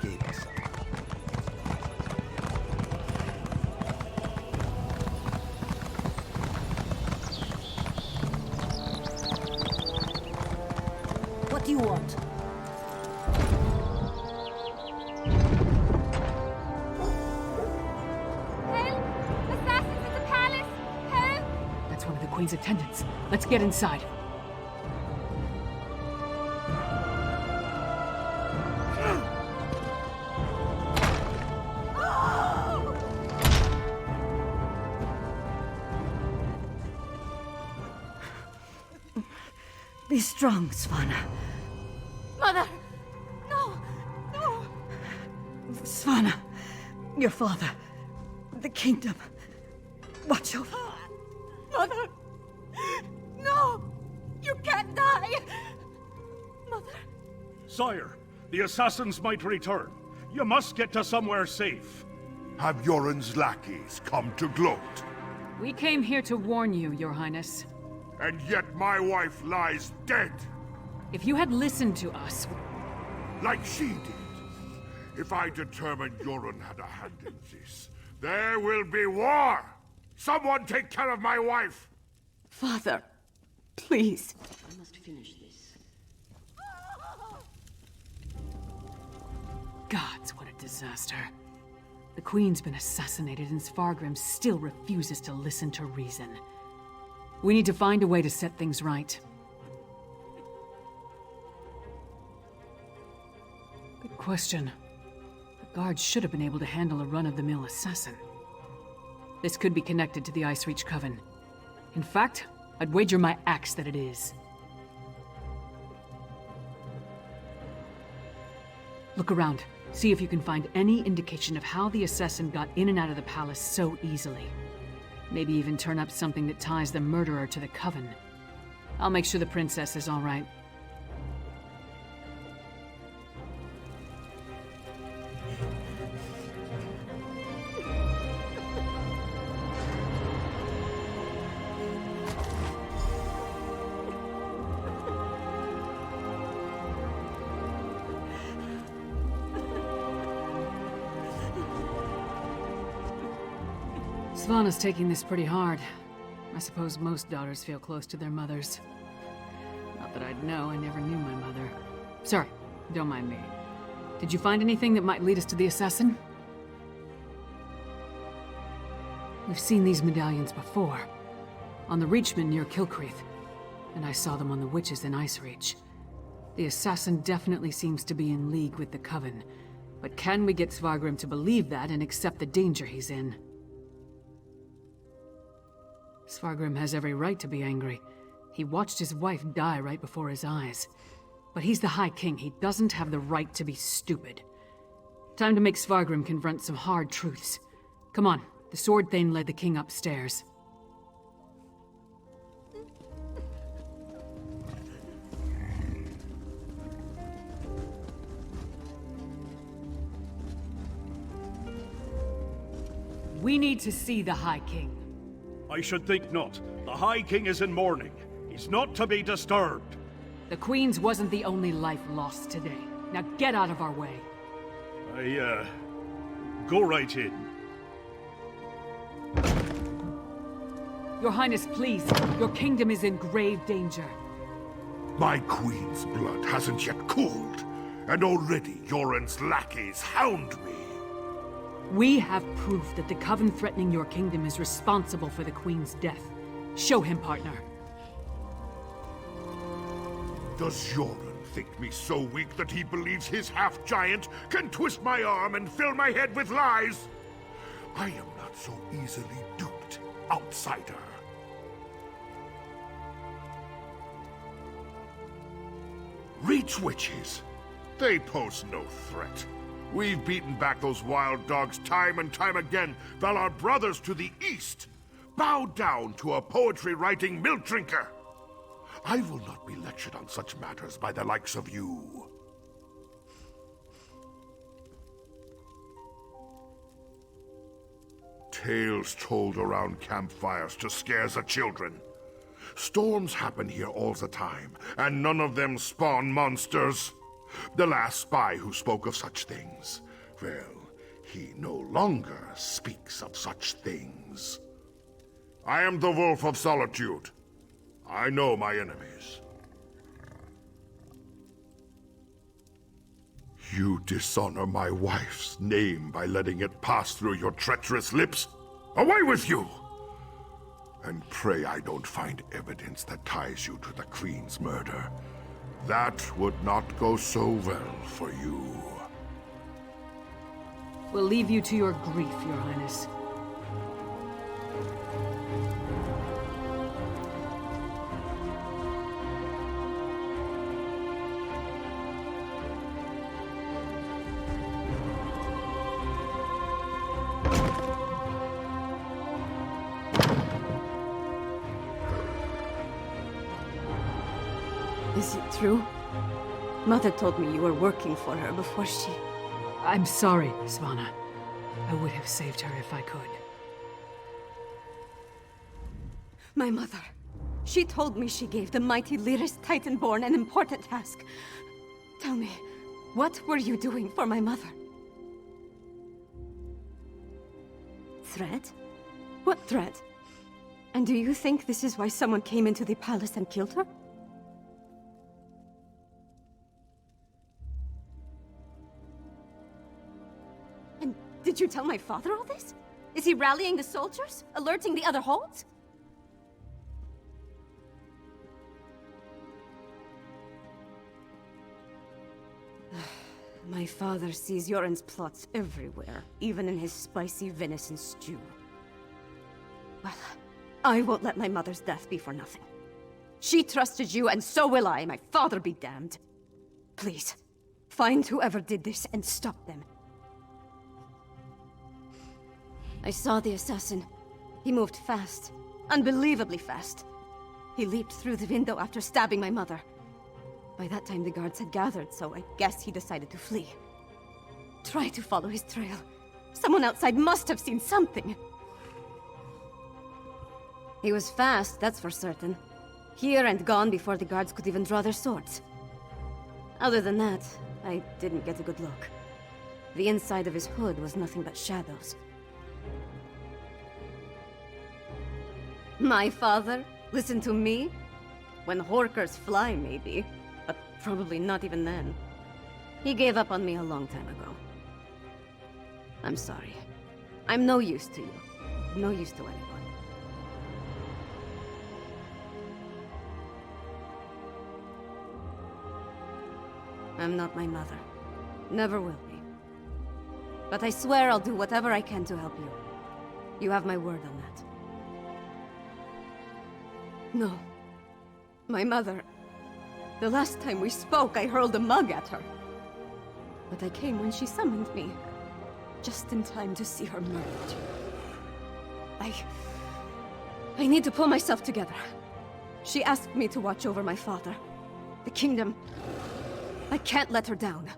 gave us some. What do you want? Help! Assassins at the palace! Help! That's one of the Queen's attendants. Let's get inside. Be strong, Svanna. Mother! No! No! Svanna, your father, the kingdom. Watch over. Mother! No! You can't die! Mother! Sire, the assassins might return. You must get to somewhere safe. Have Yoren's lackeys come to gloat? We came here to warn you, Your Highness. And yet my wife lies dead, If you had listened to us... like she did. If I determine Yoren had a hand in this, there will be war! Someone take care of my wife! Father, please. I must finish this. Gods, what a disaster. The Queen's been assassinated and Svargrim still refuses to listen to reason. We need to find a way to set things right. Good question. The guards should have been able to handle a run-of-the-mill assassin. This could be connected to the Ice Reach Coven. In fact, I'd wager my axe that it is. Look around. See if you can find any indication of how the assassin got in and out of the palace so easily. Maybe even turn up something that ties the murderer to the Coven. I'll make sure the princess is all right. Svanna's taking this pretty hard. I suppose most daughters feel close to their mothers. Not that I'd know, I never knew my mother. Sorry, don't mind me. Did you find anything that might lead us to the assassin? We've seen these medallions before. On the Reachman near Kilcreath. And I saw them on the witches in Ice Reach. The assassin definitely seems to be in league with the Coven. But can we get Svargrim to believe that and accept the danger he's in? Svargrim has every right to be angry. He watched his wife die right before his eyes. But he's the High King. He doesn't have the right to be stupid. Time to make Svargrim confront some hard truths. Come on, the Sword Thane led the king upstairs. We need to see the High King. I should think not. The High King is in mourning. He's not to be disturbed. The Queen's wasn't the only life lost today. Now get out of our way. Go right in. Your Highness, please. Your kingdom is in grave danger. My queen's blood hasn't yet cooled, and already Yoren's lackeys hound me. We have proof that the Coven threatening your kingdom is responsible for the Queen's death. Show him, partner. Does Yoren think me so weak that he believes his half-giant can twist my arm and fill my head with lies? I am not so easily duped, outsider. Reach witches. They pose no threat. We've beaten back those wild dogs time and time again, while our brothers to the east bow down to a poetry-writing milk drinker. I will not be lectured on such matters by the likes of you. Tales told around campfires to scare the children. Storms happen here all the time, and none of them spawn monsters. The last spy who spoke of such things. Well, he no longer speaks of such things. I am the Wolf of Solitude. I know my enemies. You dishonor my wife's name by letting it pass through your treacherous lips. Away with you! And pray I don't find evidence that ties you to the Queen's murder. That would not go so well for you. We'll leave you to your grief, Your Highness. Is it true? Mother told me you were working for her before she... I'm sorry, Svanna. I would have saved her if I could. My mother. She told me she gave the mighty Lyris Titanborn an important task. Tell me, what were you doing for my mother? Threat? What threat? And do you think this is why someone came into the palace and killed her? And did you tell my father all this? Is he rallying the soldiers? Alerting the other holds? My father sees Yoren's plots everywhere, even in his spicy venison stew. Well, I won't let my mother's death be for nothing. She trusted you, and so will I. My father be damned. Please, find whoever did this and stop them. I saw the assassin. He moved fast. Unbelievably fast. He leaped through the window after stabbing my mother. By that time, the guards had gathered, so I guess he decided to flee. Try to follow his trail. Someone outside must have seen something. He was fast, that's for certain. Here and gone before the guards could even draw their swords. Other than that, I didn't get a good look. The inside of his hood was nothing but shadows. My father? Listen to me? When Horkers fly, maybe. But probably not even then. He gave up on me a long time ago. I'm sorry. I'm no use to you. No use to anyone. I'm not my mother. Never will be. But I swear I'll do whatever I can to help you. You have my word on that. No. My mother... The last time we spoke, I hurled a mug at her. But I came when she summoned me. Just in time to see her murdered. I need to pull myself together. She asked me to watch over my father. The kingdom. I can't let her down.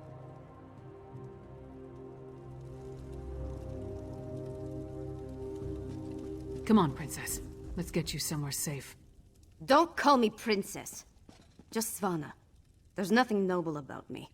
Come on, Princess. Let's get you somewhere safe. Don't call me princess. Just Svanna. There's nothing noble about me.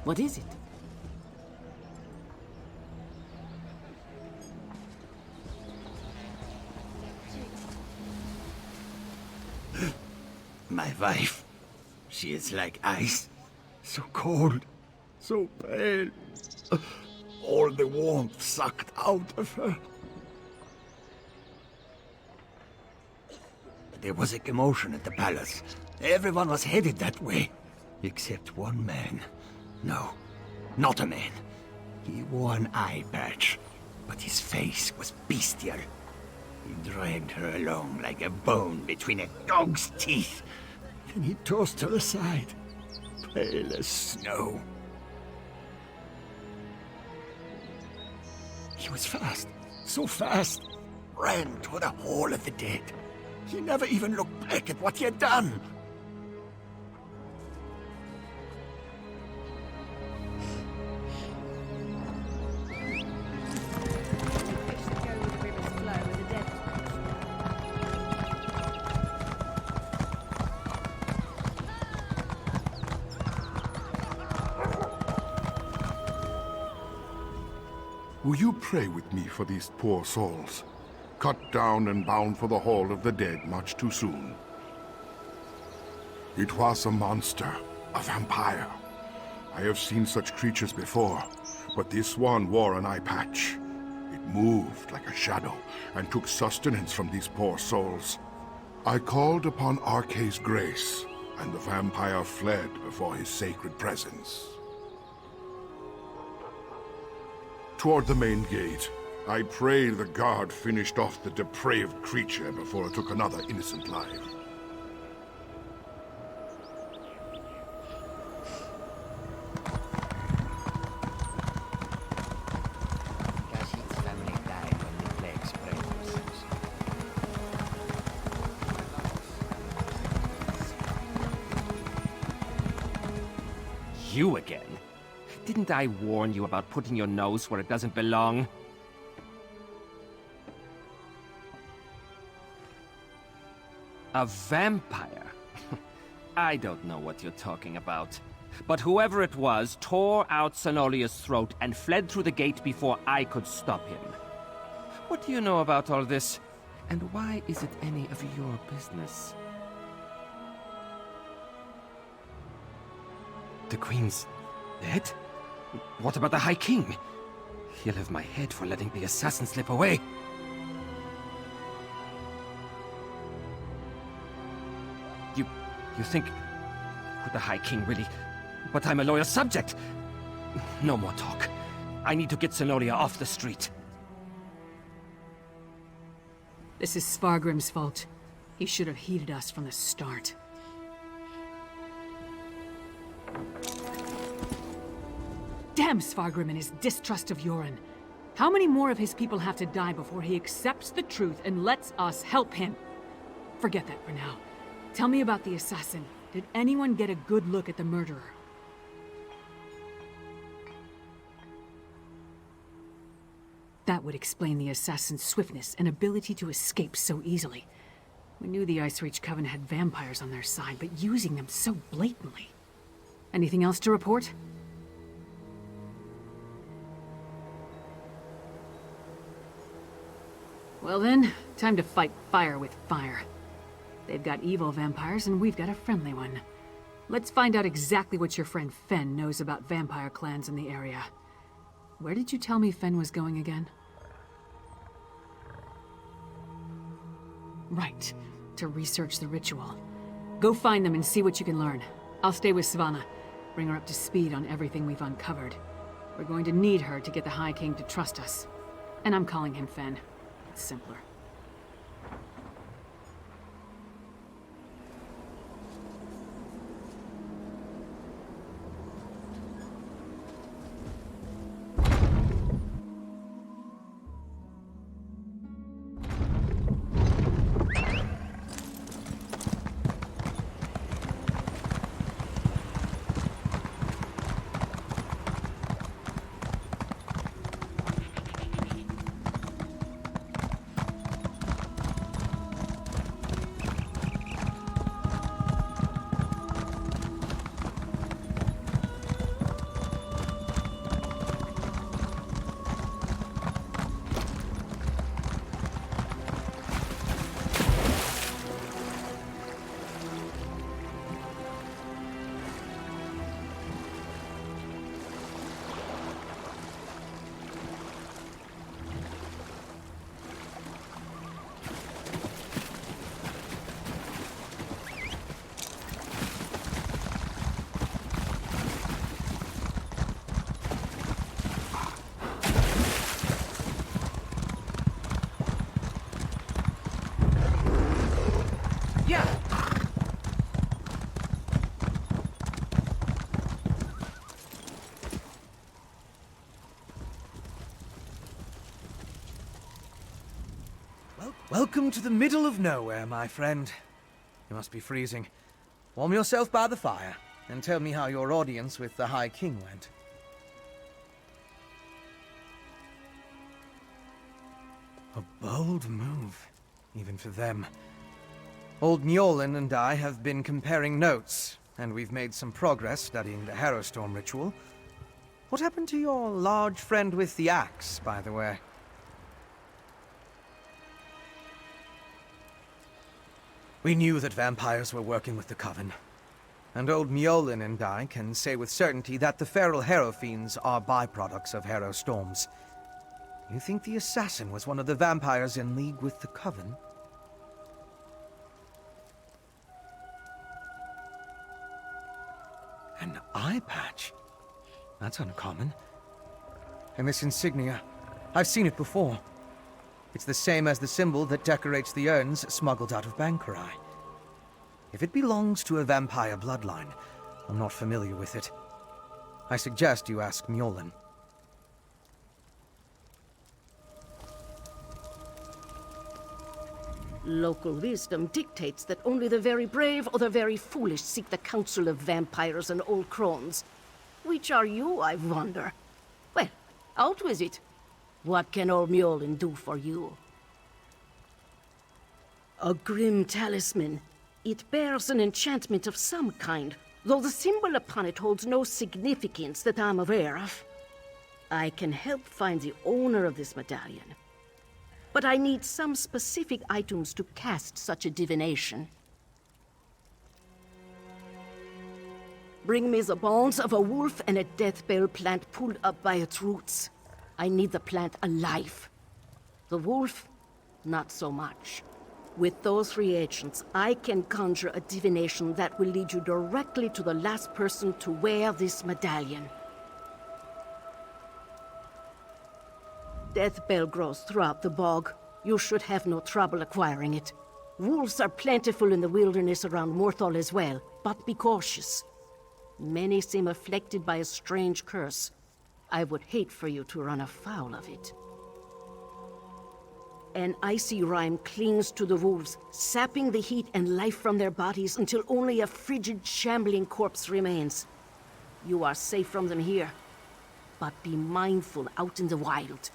What is it? My wife. She is like ice. So cold. So pale. All the warmth sucked out of her. There was a commotion at the palace. Everyone was headed that way. Except one man. No, not a man. He wore an eye patch, but his face was bestial. He dragged her along like a bone between a dog's teeth. Then he tossed her aside, pale as snow. He was fast, so fast. Ran to the Hall of the Dead. He never even looked back at what he had done. Will you pray with me for these poor souls? Cut down and bound for the Hall of the Dead much too soon. It was a monster, a vampire. I have seen such creatures before, but this one wore an eye patch. It moved like a shadow and took sustenance from these poor souls. I called upon Arkay's grace, and the vampire fled before his sacred presence. Toward the main gate, I pray the guard finished off the depraved creature before it took another innocent life. Kashid's family died when the plague spread themselves. You again? Didn't I warn you about putting your nose where it doesn't belong? A vampire? I don't know what you're talking about. But whoever it was tore out Senolia's throat and fled through the gate before I could stop him. What do you know about all this? And why is it any of your business? The Queen's dead? What about the High King? He'll have my head for letting the assassin slip away. You think... Could the High King really... But I'm a loyal subject! No more talk. I need to get Senolia off the street. This is Svargrim's fault. He should have heeded us from the start. Damn Svargrim and his distrust of Yoren. How many more of his people have to die before he accepts the truth and lets us help him? Forget that for now. Tell me about the assassin. Did anyone get a good look at the murderer? That would explain the assassin's swiftness and ability to escape so easily. We knew the Ice Reach Coven had vampires on their side, but using them so blatantly. Anything else to report? Well then, time to fight fire with fire. They've got evil vampires, and we've got a friendly one. Let's find out exactly what your friend Fen knows about vampire clans in the area. Where did you tell me Fen was going again? Right, to research the ritual. Go find them and see what you can learn. I'll stay with Svanna. Bring her up to speed on everything we've uncovered. We're going to need her to get the High King to trust us. And I'm calling him Fen. It's simpler. Yeah! Welcome to the middle of nowhere, my friend. You must be freezing. Warm yourself by the fire, and tell me how your audience with the High King went. A bold move, even for them. Old Njolin and I have been comparing notes, and we've made some progress studying the Harrowstorm ritual. What happened to your large friend with the axe, by the way? We knew that vampires were working with the Coven. And old Njolin and I can say with certainty that the feral Harrow Fiends are byproducts of Harrow Storms. You think the assassin was one of the vampires in league with the Coven? An eye patch? That's uncommon. And this insignia, I've seen it before. It's the same as the symbol that decorates the urns smuggled out of Bankarai. If it belongs to a vampire bloodline, I'm not familiar with it. I suggest you ask Njolin. Local wisdom dictates that only the very brave or the very foolish seek the counsel of vampires and old crones. Which are you, I wonder? Well, out with it. What can old Njolin do for you? A grim talisman. It bears an enchantment of some kind, though the symbol upon it holds no significance that I'm aware of. I can help find the owner of this medallion, but I need some specific items to cast such a divination. Bring me the bones of a wolf and a deathbell plant pulled up by its roots. I need the plant alive. The wolf, not so much. With those reagents, I can conjure a divination that will lead you directly to the last person to wear this medallion. Deathbell grows throughout the bog. You should have no trouble acquiring it. Wolves are plentiful in the wilderness around Morthal as well, but be cautious. Many seem afflicted by a strange curse. I would hate for you to run afoul of it. An icy rime clings to the wolves, sapping the heat and life from their bodies until only a frigid, shambling corpse remains. You are safe from them here, but be mindful out in the wild.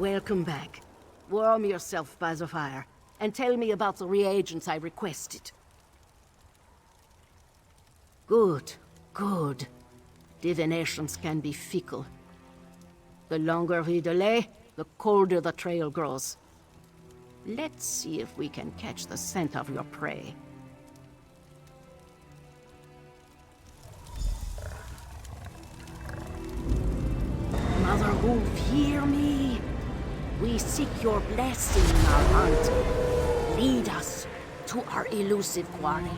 Welcome back. Warm yourself by the fire, and tell me about the reagents I requested. Good, good. Divinations can be fickle. The longer we delay, the colder the trail grows. Let's see if we can catch the scent of your prey. Mother Wolf, hear me. We seek your blessing in our hunt. Lead us to our elusive quarry.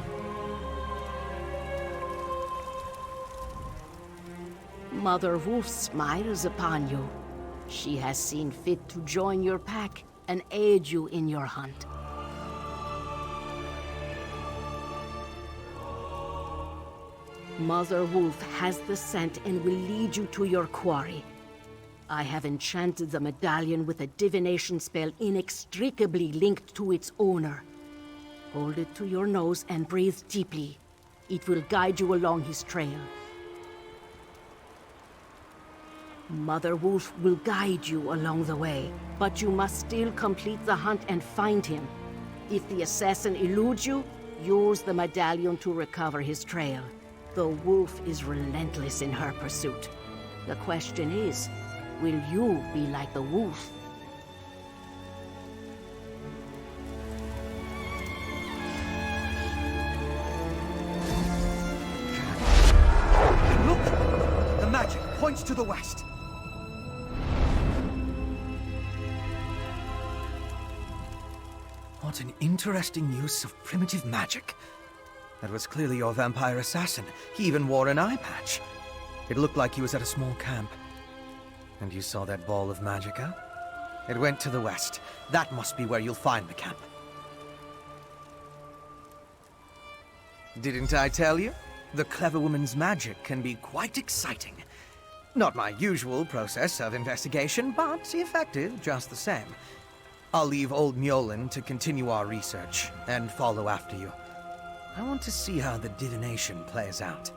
Mother Wolf smiles upon you. She has seen fit to join your pack and aid you in your hunt. Mother Wolf has the scent and will lead you to your quarry. I have enchanted the medallion with a divination spell inextricably linked to its owner. Hold it to your nose and breathe deeply. It will guide you along his trail. Mother Wolf will guide you along the way, but you must still complete the hunt and find him. If the assassin eludes you, use the medallion to recover his trail. The wolf is relentless in her pursuit. The question is, will you be like the wolf? Look! The magic points to the west. What an interesting use of primitive magic. That was clearly your vampire assassin. He even wore an eye patch. It looked like he was at a small camp. And you saw that ball of magicka? It went to the west. That must be where you'll find the camp. Didn't I tell you? The clever woman's magic can be quite exciting. Not my usual process of investigation, but effective just the same. I'll leave old Mjolnir to continue our research and follow after you. I want to see how the divination plays out.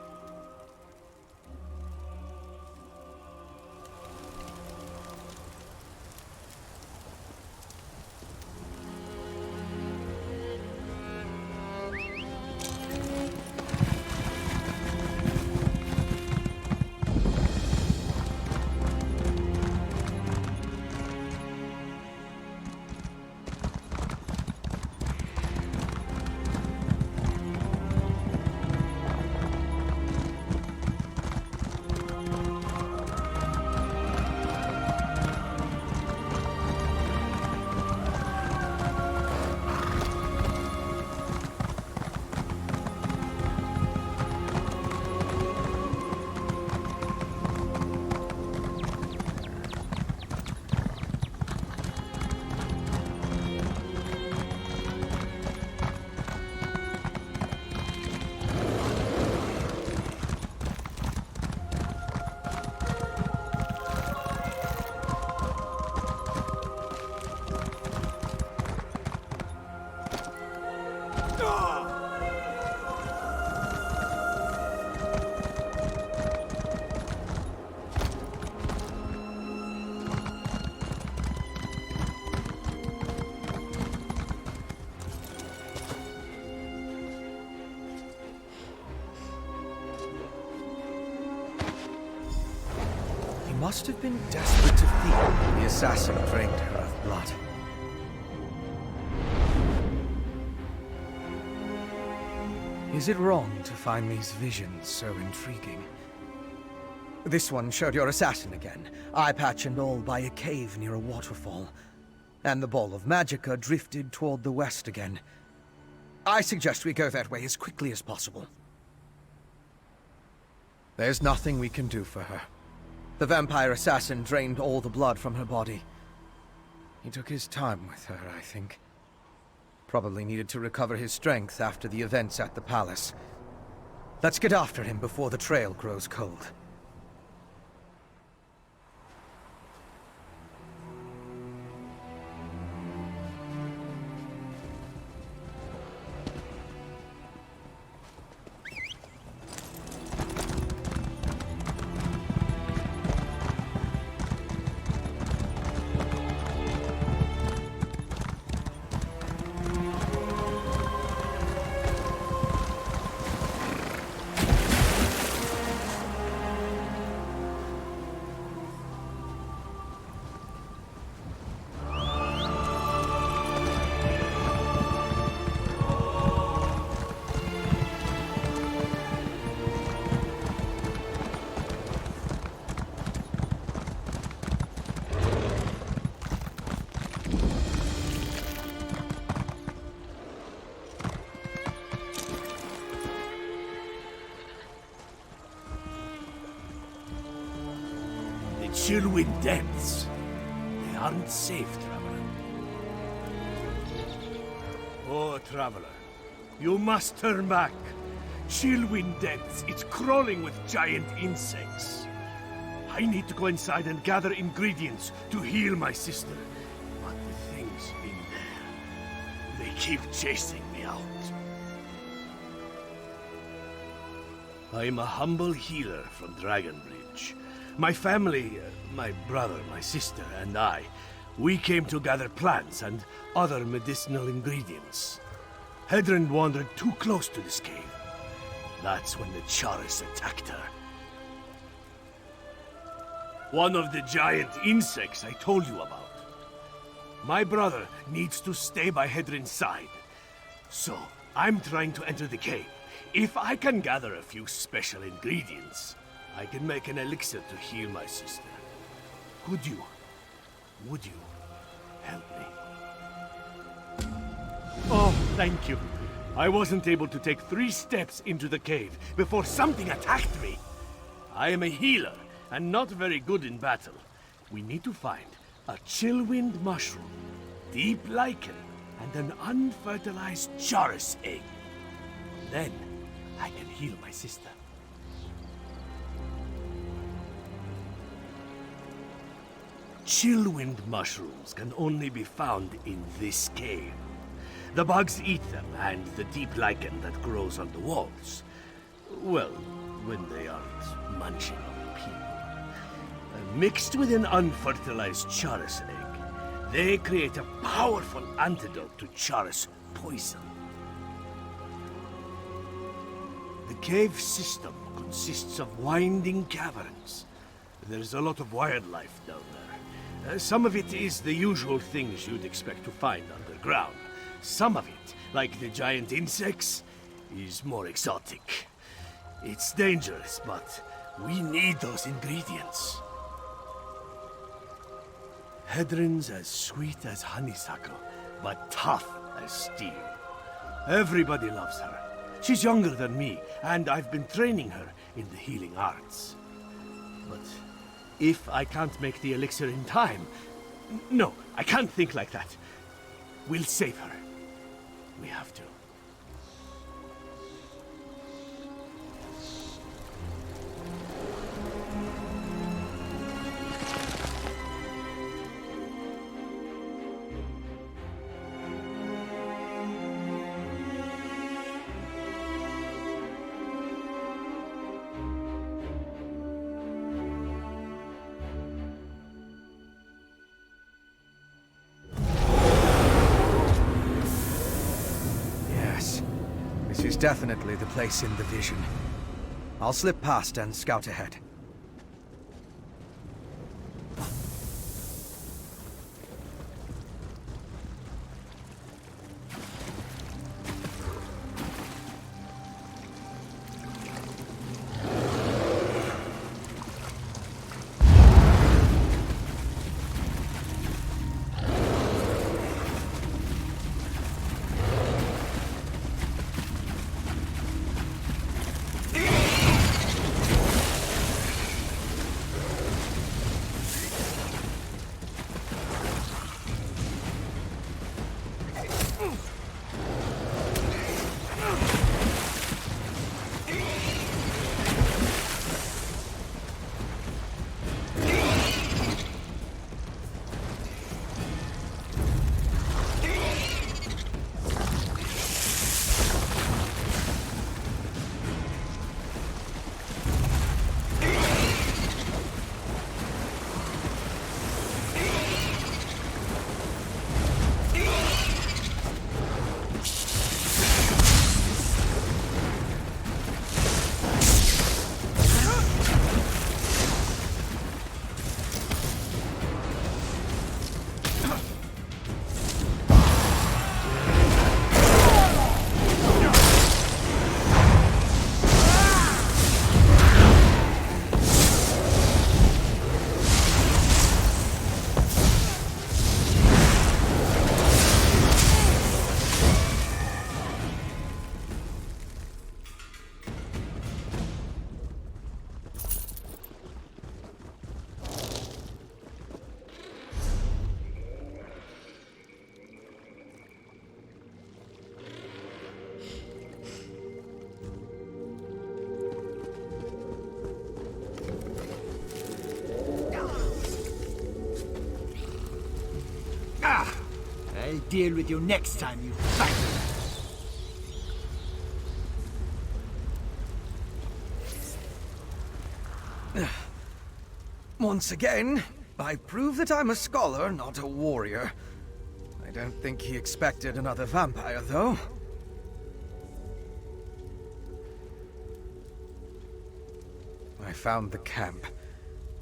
Must have been desperate to feed. The assassin drained her of blood. Is it wrong to find these visions so intriguing? This one showed your assassin again, eye patch and all, by a cave near a waterfall. And the ball of magicka drifted toward the west again. I suggest we go that way as quickly as possible. There's nothing we can do for her. The vampire assassin drained all the blood from her body. He took his time with her, I think. Probably needed to recover his strength after the events at the palace. Let's get after him before the trail grows cold. CHILLWIND depths. They aren't safe, traveler. Oh, traveler. You must turn back. CHILLWIND depths, it's crawling with giant insects. I need to go inside and gather ingredients to heal my sister. But the things in there, they keep chasing me out. I'm a humble healer from Dragonbridge. My family, my brother, my sister, and I, we came to gather plants and other medicinal ingredients. Hedron wandered too close to this cave. That's when the Charis attacked her. One of the giant insects I told you about. My brother needs to stay by Hedron's side. So, I'm trying to enter the cave. If I can gather a few special ingredients, I can make an elixir to heal my sister. Would you help me? Oh, thank you. I wasn't able to take 3 steps into the cave before something attacked me. I am a healer, and not very good in battle. We need to find a CHILLWIND mushroom, deep lichen, and an unfertilized Charis egg. Then, I can heal my sister. CHILLWIND mushrooms can only be found in this cave. The bugs eat them, and the deep lichen that grows on the walls. Well, when they aren't munching on people. Mixed with an unfertilized Charis egg, they create a powerful antidote to Charis poison. The cave system consists of winding caverns. There's a lot of wildlife down there. Some of it is the usual things you'd expect to find underground. Some of it, like the giant insects, is more exotic. It's dangerous, but we need those ingredients. Hedron's as sweet as honeysuckle, but tough as steel. Everybody loves her. She's younger than me, and I've been training her in the healing arts. But if I can't make the elixir in time... No, I can't think like that. We'll save her. We have to. This is definitely the place in the vision. I'll slip past and scout ahead. deal with you next time, you bastard. Once again, I prove that I'm a scholar, not a warrior. I don't think he expected another vampire, though. I found the camp.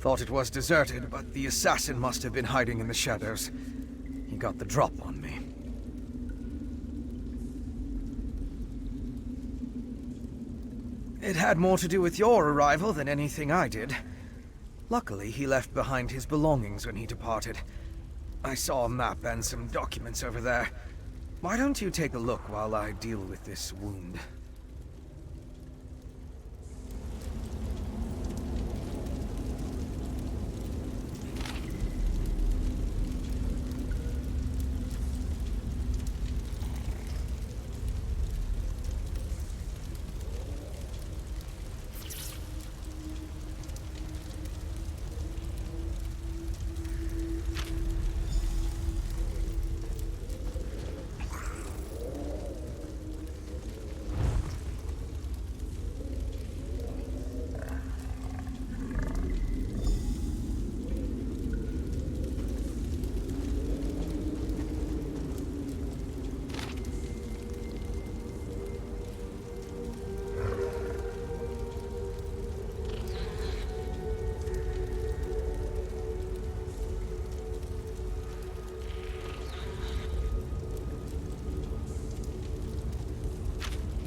Thought it was deserted, but the assassin must have been hiding in the shadows. He got the drop on me. It had more to do with your arrival than anything I did. Luckily, he left behind his belongings when he departed. I saw a map and some documents over there. Why don't you take a look while I deal with this wound?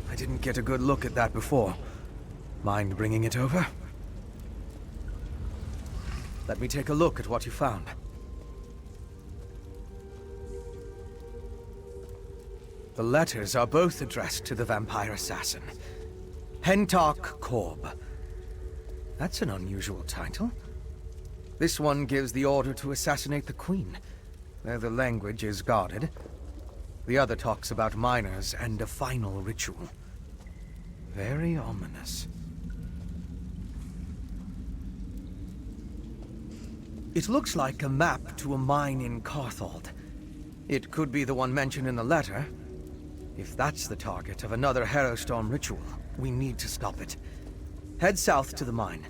I didn't get a good look at that before. Mind bringing it over? Let me take a look at what you found. The letters are both addressed to the vampire assassin. Hentark Korb. That's an unusual title. This one gives the order to assassinate the queen, though the language is guarded. The other talks about miners and a final ritual. Very ominous. It looks like a map to a mine in Carthald. It could be the one mentioned in the letter. If that's the target of another Harrowstorm ritual, we need to stop it. Head south to the mine.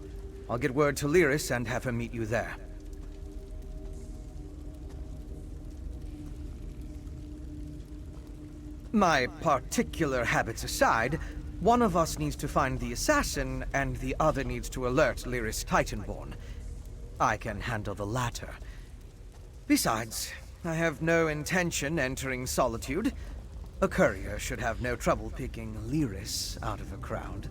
I'll get word to Lyris and have him meet you there. My particular habits aside, one of us needs to find the assassin, and the other needs to alert Lyris Titanborn. I can handle the latter. Besides, I have no intention entering Solitude. A courier should have no trouble picking Lyris out of a crowd.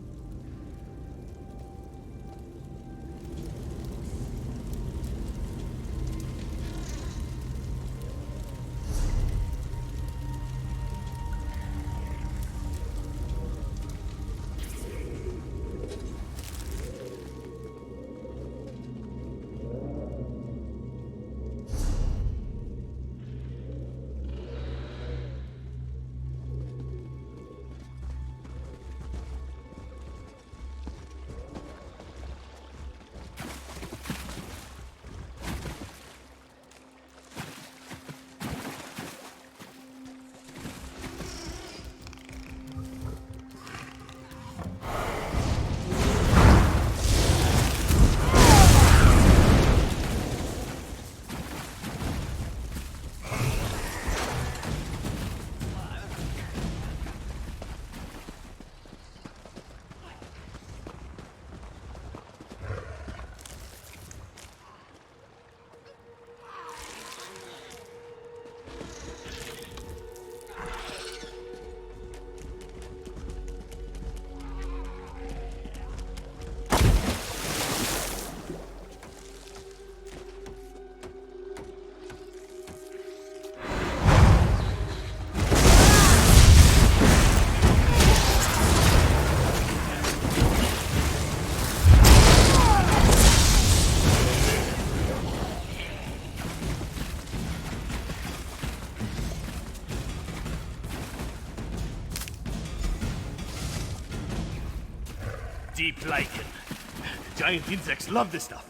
Deep lichen. Giant insects love this stuff.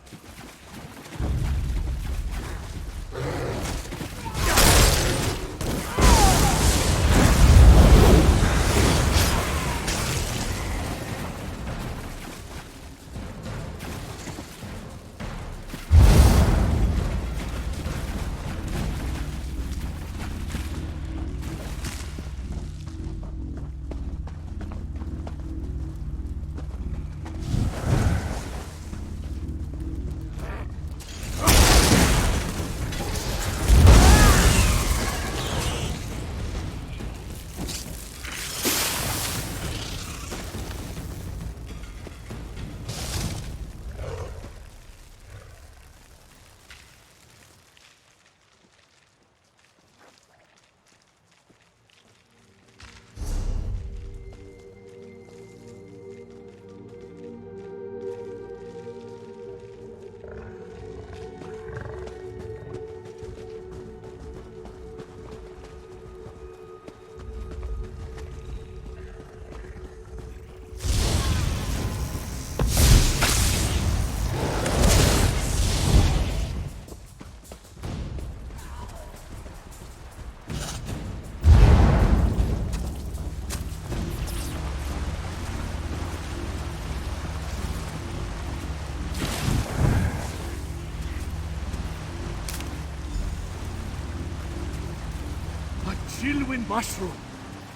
CHILLWIND mushroom.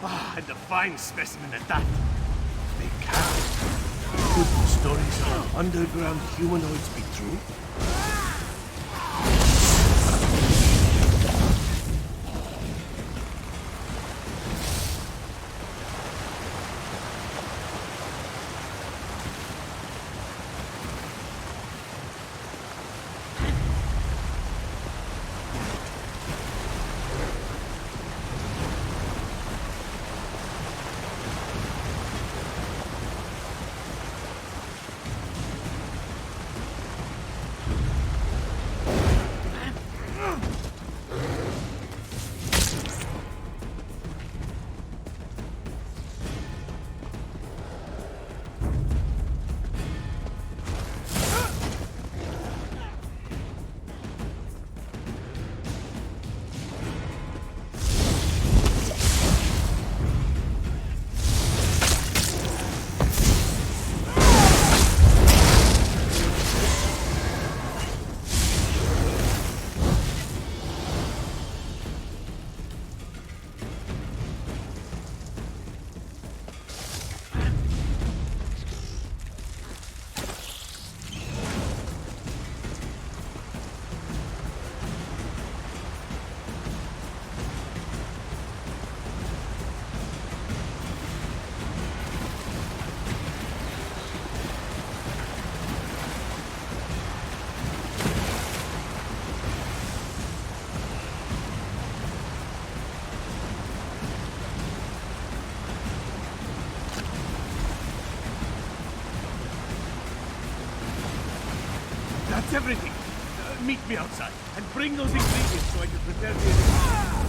Ah, and a fine specimen at that. Big cow. Could the stories of underground humanoids be true? That's everything. Meet me outside and bring those ingredients so I can prepare the elixir.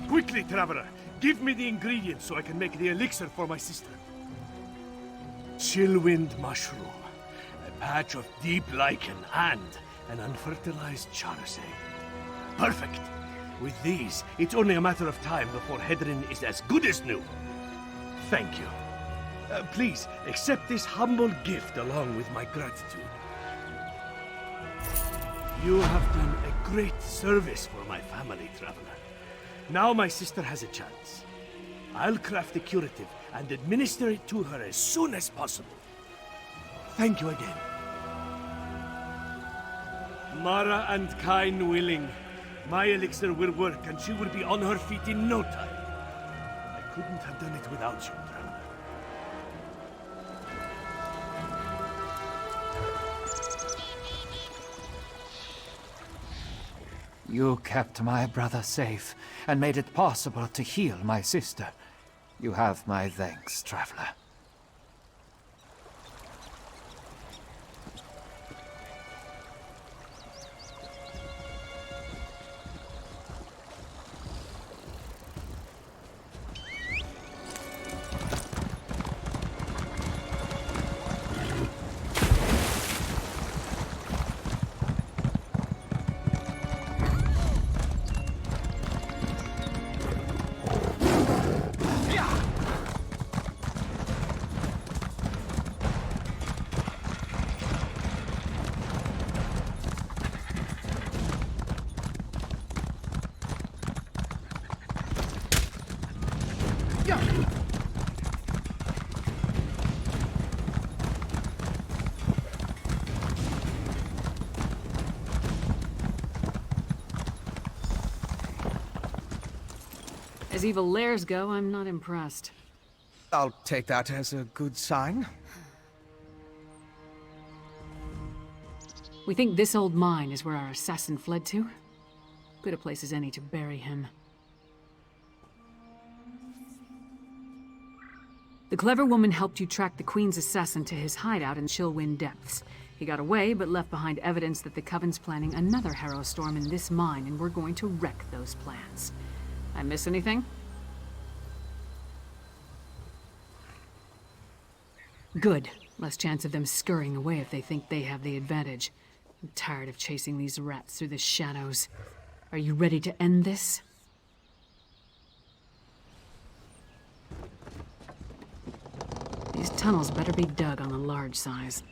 Quickly, traveler! Give me the ingredients so I can make the elixir for my sister. CHILLWIND mushroom, a patch of deep lichen, and an unfertilized charas egg. Perfect! With these, it's only a matter of time before Hedrin is as good as new. Thank you. Please, accept this humble gift along with my gratitude. You have done a great service for my family, traveler. Now my sister has a chance. I'll craft a curative and administer it to her as soon as possible. Thank you again. Mara and Kain willing, my elixir will work and she will be on her feet in no time. I couldn't have done it without you, traveler. You kept my brother safe, and made it possible to heal my sister. You have my thanks, traveler. As evil lairs go, I'm not impressed. I'll take that as a good sign. We think this old mine is where our assassin fled to? Good a place as any to bury him. The clever woman helped you track the Queen's assassin to his hideout in CHILLWIND depths. He got away, but left behind evidence that the Coven's planning another Harrow storm in this mine, and we're going to wreck those plans. I miss anything? Good. Less chance of them scurrying away if they think they have the advantage. I'm tired of chasing these rats through the shadows. Are you ready to end this? These tunnels better be dug on the large size.